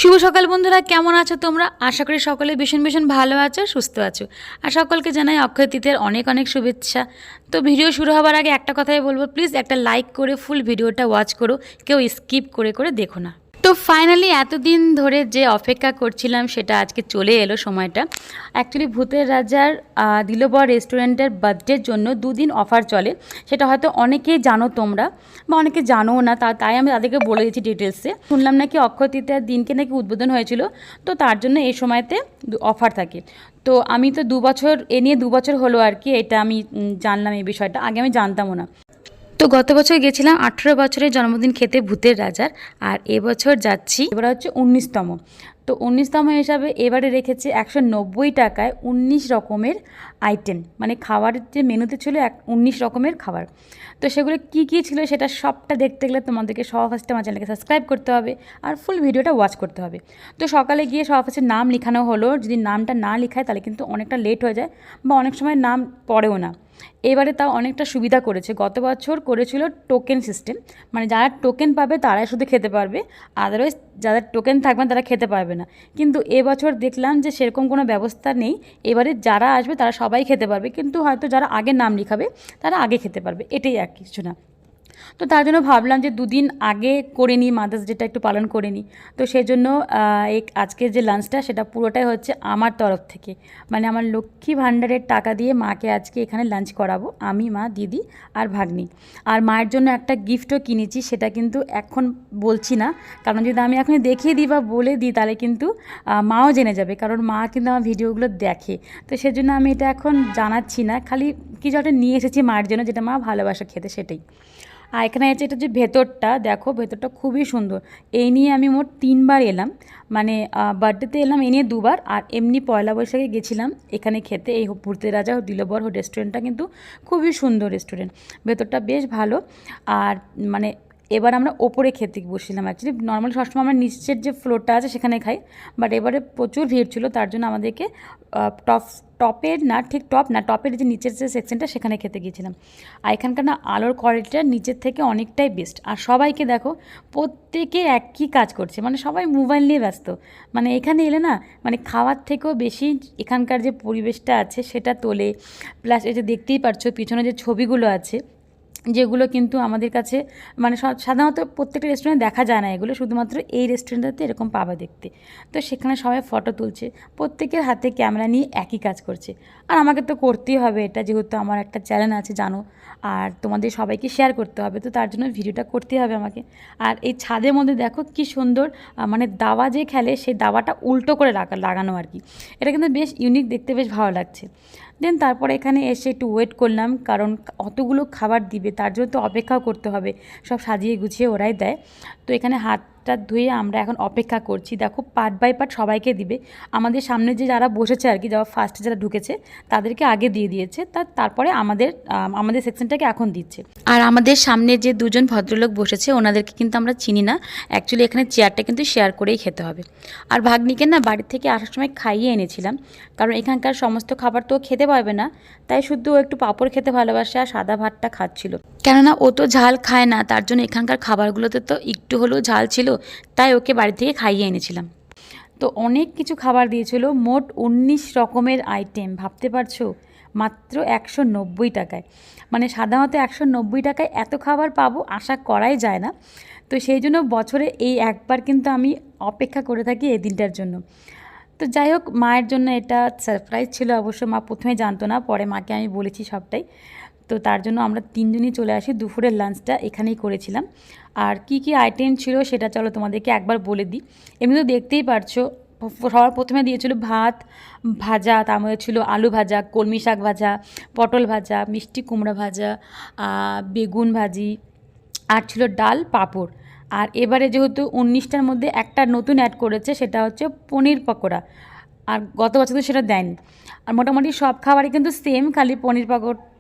শুভ সকাল বন্ধুরা, কেমন আছো তোমরা? আশা করি সকলে ভীষণ ভীষণ ভালো আছো, সুস্থ আছো। আর সকলকে জানাই অক্ষয় তৃতীয়ার অনেক অনেক শুভেচ্ছা। তো ভিডিও শুরু হওয়ার আগে একটা কথাই বলবো, প্লিজ একটা লাইক করে ফুল ভিডিওটা ওয়াচ করো, কেউ স্কিপ করে করে দেখো না। তো ফাইনালি এতদিন ধরে যে অপেক্ষা করছিলাম সেটা আজকে চলে এলো সময়টা। অ্যাকচুয়ালি ভূতের রাজার দিলবর রেস্টুরেন্টের বার্থডের জন্য দুদিন অফার চলে। সেটা হয়তো অনেকেই জানো তোমরা, বা অনেকে জানোও না, তাই আমি তাদেরকে বলে দিচ্ছি ডিটেলসে। শুনলাম নাকি অক্ষয় তৃতীয়ার দিনকে নাকি উদ্বোধন হয়েছিল, তো তার জন্য এই সময়তে অফার থাকে। তো আমি তো 2 বছর নিয়ে 2 বছর হলো আর কি, এটা আমি জানলাম এই বিষয়টা, আগে আমি জানতামও না। তো গত বছর গেছিলাম 18 বছরের জন্মদিন খেতে ভূতের রাজার, আর এবছর যাচ্ছি, এবার হচ্ছে 19তম। তো 19তম হিসাবে এবারে রেখেছে 190 টাকায় 19 রকমের আইটেম, মানে খাবারের যে মেনুতে ছিল 19 রকমের খাবার। তো সেগুলো কী কী ছিল সেটা সবটা দেখতে গেলে তোমাদেরকে সবার ফার্স্টে আমার চ্যানেলকে সাবস্ক্রাইব করতে হবে আর ফুল ভিডিওটা ওয়াচ করতে হবে। তো সকালে গিয়ে সবার ফার্স্টে নাম লেখানো হলো, যদি নামটা না লেখায় তাহলে কিন্তু অনেকটা লেট হয়ে যায়, বা অনেক সময় নাম পড়েও না। এবারে তাও অনেকটা সুবিধা করেছে, গত বছর করেছিল টোকেন সিস্টেম, মানে যারা টোকেন পাবে তারাই শুধু খেতে পারবে, আদারওয়াইজ যাদের টোকেন থাকবে তারা খেতে পারবে না। কিন্তু এবছর দেখলাম যে সেরকম কোনো ব্যবস্থা নেই, এবারে যারা আসবে তারা সবাই খেতে পারবে, কিন্তু হয়তো যারা আগে নাম লিখাবে তারা আগে খেতে পারবে, এটাই আর কিছু না। তো তার জন্য ভাবলাম যে 2 দিন আগে করে নিই, মাদার্স ডেটা একটু পালন করে নিই। তো সেই জন্য আজকের যে লাঞ্চটা সেটা পুরোটাই হচ্ছে আমার তরফ থেকে, মানে আমার লক্ষ্মী ভাণ্ডারের টাকা দিয়ে মাকে আজকে এখানে লাঞ্চ করাবো, আমি, মা, দিদি আর ভাগ্নি। আর মায়ের জন্য একটা গিফটও কিনেছি, সেটা কিন্তু এখন বলছি না, কারণ যদি আমি এখন দেখিয়ে দিই বা বলে দিই তাহলে কিন্তু মাও জেনে যাবে, কারণ মা কিন্তু আমার ভিডিওগুলো দেখে। তো সেজন্য আমি এটা এখন জানাচ্ছি না, খালি কিছু একটা নিয়ে এসেছি মায়ের জন্য, যেটা মা ভালোবাসা খেতে, সেটাই। আর এখানে আছে এটা যে ভেতরটা দেখো, ভেতরটা খুবই সুন্দর। এই নিয়ে আমি মোট 3 বার এলাম, মানে বার্থডেতে এলাম এই নিয়ে 2 বার, আর এমনি পয়লা বৈশাখে গেছিলাম এখানে খেতে। এই ভূতের রাজা দিলবর রেস্টুরেন্টটা কিন্তু খুবই সুন্দর রেস্টুরেন্ট, ভেতরটা বেশ ভালো। আর মানে এবার আমরা ওপরে খেতে বসছিলাম, অ্যাকচুয়ালি নর্মালি সবসময় আমরা নিচের যে ফ্লোরটা আছে সেখানে খাই, বাট এবারে প্রচুর ভিড় ছিল, তার জন্য আমাদেরকে টপের না, ঠিক টপ না, টপের যে নিচের যে সেকশনটা সেখানে খেতে গিয়েছিলাম। আর এখানকার না আলোর কোয়ালিটিটা নিচের থেকে অনেকটাই বেস্ট। আর সবাইকে দেখো, প্রত্যেকে একই কাজ করছে, মানে সবাই মোবাইল নিয়ে ব্যস্ত। মানে এখানে এলে না, মানে খাওয়ার থেকেও বেশি এখানকার যে পরিবেশটা আছে সেটা তোলে। প্লাস এই যে দেখতেই পারছো পিছনে যে ছবিগুলো আছে, যেগুলো কিন্তু আমাদের কাছে মানে সাধারণত প্রত্যেকটা রেস্টুরেন্টে দেখা যায় না, এগুলো শুধুমাত্র এই রেস্টুরেন্টটাতে এরকম পাবা দেখতে। তো সেখানে সবাই ফটো তুলছে, প্রত্যেকের হাতে ক্যামেরা নিয়ে একই কাজ করছে। আর আমাকে তো করতেই হবে এটা, যেহেতু আমার একটা চ্যানেল আছে জানো, আর তোমাদের সবাইকে শেয়ার করতে হবে, তো তার জন্য ভিডিওটা করতেই হবে আমাকে। আর এই ছাদের মধ্যে দেখো কি সুন্দর, মানে দাওয়া যে খেলে সেই দাওয়াটা উল্টো করে লাগানো আর কি, এটা কিন্তু বেশ ইউনিক দেখতে, বেশ ভালো লাগছে। দেন তারপরে এখানে এসে একটু ওয়েট করলাম, কারণ অতগুলো খাবার দিবে তার জন্য তো অপেক্ষাও করতে হবে, সব সাজিয়ে গুছিয়ে ওরাই দেয়। তো এখানে হাতটা ধুয়ে আমরা এখন অপেক্ষা করছি, দেখো পার্ট বাই পার্ট সবাইকে দিবে। আমাদের সামনে যে যারা বসেছে আর কি, যারা ফার্স্টে যারা ঢুকেছে তাদেরকে আগে দিয়ে দিয়েছে, তারপরে আমাদের সেকশনটাকে এখন দিচ্ছে। আর আমাদের সামনে যে 2জন ভদ্রলোক বসেছে ওনাদেরকে কিন্তু আমরা চিনি না, অ্যাকচুয়ালি এখানে চেয়ারটা কিন্তু শেয়ার করেই খেতে হবে। আর ভাগ্নিকে না বাড়ি থেকে আসার সময় খাইয়ে এনেছিলাম, কারণ এখানকার সমস্ত খাবার তো খেতে পারবে না, তাই শুধু ও একটু পাঁপড় খেতে ভালোবাসে আর সাদা ভাতটা খাচ্ছিল, কেননা ও তো ঝাল খায় না, তার জন্য এখানকার খাবারগুলোতে তো একটু হলেও ঝাল ছিল, তাই ওকে বাড়ি থেকে খাইয়ে এনেছিলাম। তো অনেক কিছু খাবার দিয়েছিল, মোট 19 রকমের আইটেম, ভাবতে পারছো, মাত্র 190 টাকায়। মানে সাধারণত 190 টাকায় এত খাবার পাবো আশা করাই যায় না। তো সেই জন্য বছরে এই একবার কিন্তু আমি অপেক্ষা করে থাকি এই দিনটার জন্য। তো যাই হোক, মায়ের জন্য এটা সারপ্রাইজ ছিল অবশ্য, মা প্রথমে জানতো না, পরে মাকে আমি বলেছি সবটাই। তো তার জন্য আমরা 3 জনই চলে আসি, দুপুরের লাঞ্চটা এখানেই করেছিলাম। আর কি কি আইটেম ছিল সেটা চলো তোমাদেরকে একবার বলে দিই। এমনি তো দেখতেই পারছো, সবার প্রথমে দিয়েছিল ভাত ভাজা, তার মধ্যে ছিল আলু ভাজা, কলমি শাক ভাজা, পটল ভাজা, মিষ্টি কুমড়া ভাজা, বেগুন ভাজি, আর ছিল ডাল, পাঁপড়। আর এবারে যেহেতু 19টার মধ্যে একটা নতুন অ্যাড করেছে, সেটা হচ্ছে পনির পকোড়া, আর গত বছর তো সেটা দেয়নি। আর মোটামুটি সব খাবারই কিন্তু সেম, খালি পনির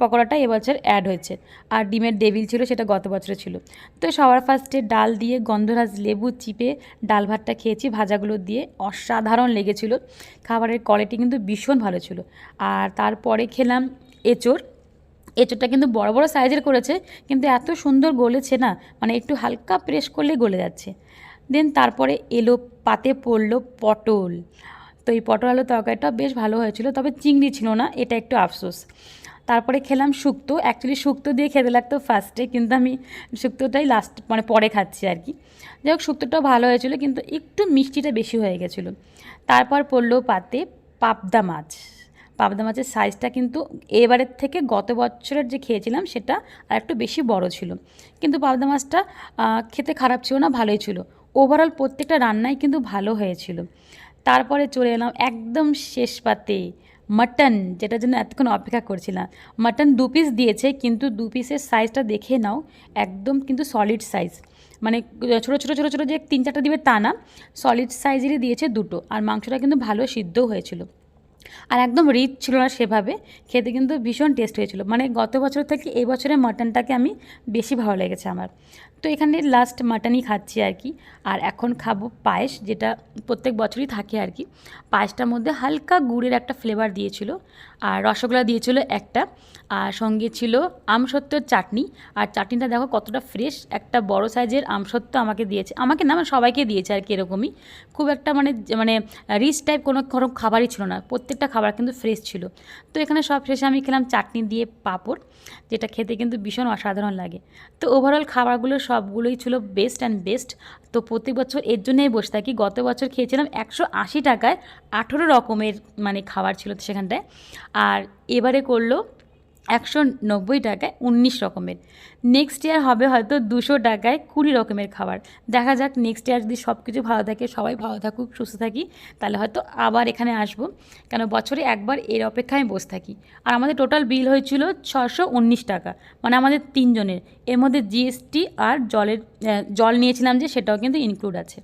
পকোড়াটা এবছর অ্যাড হয়েছে। আর ডিমের ডেভিল ছিল, সেটা গত বছরে ছিল। তো সবার ফার্স্টে ডাল দিয়ে গন্ধরাজ লেবু চিপে ডাল ভাতটা খেয়েছি ভাজাগুলো দিয়ে, অসাধারণ লেগেছিল, খাবারের কোয়ালিটি কিন্তু ভীষণ ভালো ছিল। আর তারপরে খেলাম এঁচোড়। এঁচোড়টা কিন্তু বড় বড় সাইজের করেছে, কিন্তু এত সুন্দর গলেছে না, মানে একটু হালকা প্রেস করলে গলে যাচ্ছে। দেন তারপরে এলো পাতে পড়লো পটল। তো এই পটল আলু তরকারিটা বেশ ভালো হয়েছিল, তবে চিংড়ি ছিল না, এটা একটু আফসোস। তারপরে খেলাম শুক্তো। অ্যাকচুয়ালি শুক্তো দিয়ে খেতে লাগতো ফার্স্টে, কিন্তু আমি শুক্তোটাই লাস্ট মানে পরে খাচ্ছি আর কি। যাই হোক, শুক্তোটাও ভালো হয়েছিল, কিন্তু একটু মিষ্টিটা বেশি হয়ে গেছিলো। তারপর পড়লো পাতে পাবদা মাছ। পাবদা মাছের সাইজটা কিন্তু এবারের থেকে গত বছরের যে খেয়েছিলাম সেটা আর একটু বেশি বড় ছিল, কিন্তু পাবদা মাছটা খেতে খারাপ ছিল না, ভালোই ছিল। ওভারঅল প্রত্যেকটা রান্নাই কিন্তু ভালো হয়েছিল। তারপরে চলে এলাম একদম শেষ পাতে, মাটন, যেটার জন্য এতক্ষণ অপেক্ষা করছিলাম। মাটন 2 পিস দিয়েছে, কিন্তু 2 পিসের সাইজটা দেখে নাও, একদম কিন্তু সলিড সাইজ, মানে ছোটো ছোটো ছোটো ছোটো যে 3-4টা দিবে তা না, সলিড সাইজেরই দিয়েছে দুটো। আর মাংসটা কিন্তু ভালো সিদ্ধও হয়েছিল, আর একদম রিচ ছিল না সেভাবে, খেতে কিন্তু ভীষণ টেস্ট হয়েছিল। মানে গত বছর থেকে এই বছরের মাটনটাকে আমি বেশি ভালো লেগেছে আমার। তো এখানে লাস্ট মাটনই খাচ্ছি আর কি। আর এখন খাবো পায়েস, যেটা প্রত্যেক বছরই থাকে আর কি। পায়েসটার মধ্যে হালকা গুড়ের একটা ফ্লেভার দিয়েছিল, আর রসগোল্লা দিয়েছিল একটা, আর সঙ্গে ছিল আমসত্ত্বর চাটনি। আর চাটনিটা দেখো কতটা ফ্রেশ, একটা বড় সাইজের আমসত্ত্ব আমাকে দিয়েছে, আমাকে না মানে সবাইকে দিয়েছে আর কি। এরকমই খুব একটা মানে মানে রিচ টাইপ কোনো খাবারই ছিল না, প্রত্যেকটা খাবার কিন্তু ফ্রেশ ছিল। তো এখানে সব শেষে আমি খেলাম চাটনি দিয়ে পাঁপড়, যেটা খেতে কিন্তু ভীষণ অসাধারণ লাগে। তো ওভারঅল খাবারগুলো সবগুলোই ছিল বেস্ট অ্যান্ড বেস্ট। তো প্রতি বছর এর জন্যই বসে থাকি। গত বছর খেয়েছিলাম 180 টাকায় 18 রকমের মানে খাবার ছিল সেখানটায়, আর এবারে করলো 190 টাকায় 19 রকমের। নেক্সট ইয়ার হবে হয়তো 200 টাকায় 20 রকমের খাবার। দেখা যাক নেক্সট ইয়ার যদি সব কিছু ভালো থাকে, সবাই ভালো থাকুক, সুস্থ থাকি, তাহলে হয়তো আবার এখানে আসবো, কেন বছরে একবার এর অপেক্ষায় বসে থাকি। আর আমাদের টোটাল বিল হয়েছিল 619 টাকা, মানে আমাদের 3 জনের। এর মধ্যে জিএসটি আর জল নিয়েছিলাম যে, সেটাও কিন্তু ইনক্লুড আছে।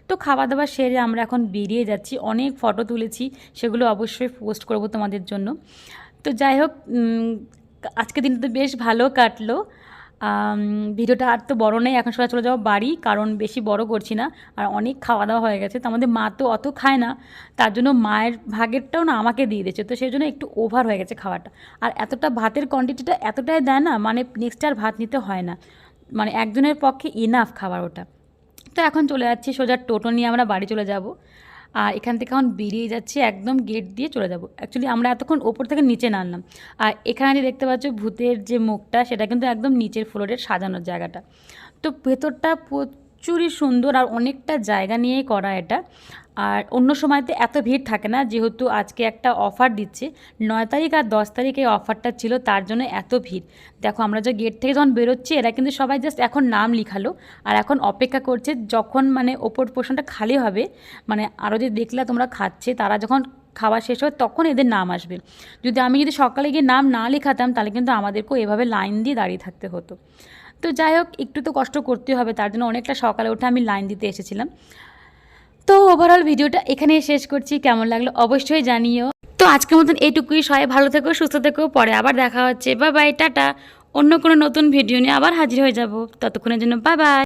তো খাওয়া দাওয়া সেরে আমরা এখন বেরিয়ে যাচ্ছি। অনেক ফটো তুলেছি, সেগুলো অবশ্যই পোস্ট করব তোমাদের জন্য। তো যাই হোক, আজকের দিনটা তো বেশ ভালো কাটলো। ভিডিওটা আর তো বড় নেই, এখন সবাই চলে যাবো বাড়ি, কারণ বেশি বড় করছি না। আর অনেক খাওয়া দাওয়া হয়ে গেছে, তো আমাদের মা তো অত খায় না, তার জন্য মায়ের ভাগেরটাও না আমাকে দিয়ে দিয়েছে, তো সেই জন্য একটু ওভার হয়ে গেছে খাওয়াটা। আর এতটা ভাতের কোয়ান্টিটিটা এতটাই দেয় না, মানে নেক্সট আর ভাত নিতে হয় না, মানে একজনের পক্ষে ইনাফ খাবার ওটা। তো এখন চলে যাচ্ছি সোজা টোটো নিয়ে আমরা বাড়ি চলে যাব। আর এখান থেকে এখন বেরিয়ে যাচ্ছি, একদম গেট দিয়ে চলে যাব। অ্যাকচুয়ালি আমরা এতক্ষণ ওপর থেকে নিচে নামলাম। আর এখানে যে দেখতে পাচ্ছ ভূতের যে মুখটা, সেটা কিন্তু একদম নিচের ফ্লোরের সাজানোর জায়গাটা। তো ভেতরটা প্রচুরই সুন্দর, আর অনেকটা জায়গা নিয়েই করা এটা। আর অন্য সময়তে এত ভিড় থাকে না, যেহেতু আজকে একটা অফার দিচ্ছে 9 তারিখ আর 10 তারিখ এই অফারটা ছিল, তার জন্য এত ভিড়। দেখো আমরা যে গেট থেকে যখন বেরোচ্ছি, এরা কিন্তু সবাই জাস্ট এখন নাম লিখালো, আর এখন অপেক্ষা করছে যখন মানে ওপর পোর্শনটা খালি হবে, মানে আরও যে দেখলে তোমরা খাচ্ছে, তারা যখন খাওয়া শেষ হয় তখন এদের নাম আসবে। যদি সকালে গিয়ে নাম না লেখাতাম, তাহলে কিন্তু আমাদেরকেও এভাবে লাইন দিয়ে দাঁড়িয়ে থাকতে হতো। তো যাই হোক, একটু তো কষ্ট করতে হবে, তার জন্য অনেকটা সকালে উঠে আমি লাইন দিতে এসেছিলাম। তো ওভারঅল ভিডিওটা এখানেই শেষ করছি, কেমন লাগলো অবশ্যই জানিও। তো আজকের মতন এইটুকুই, সবাই ভালো থেকো, সুস্থ থেকো, পরে আবার দেখা হচ্ছে, বাই বাই, টাটা। অন্য কোনো নতুন ভিডিও নিয়ে আবার হাজির হয়ে যাব, ততক্ষণের জন্য বাই বাই।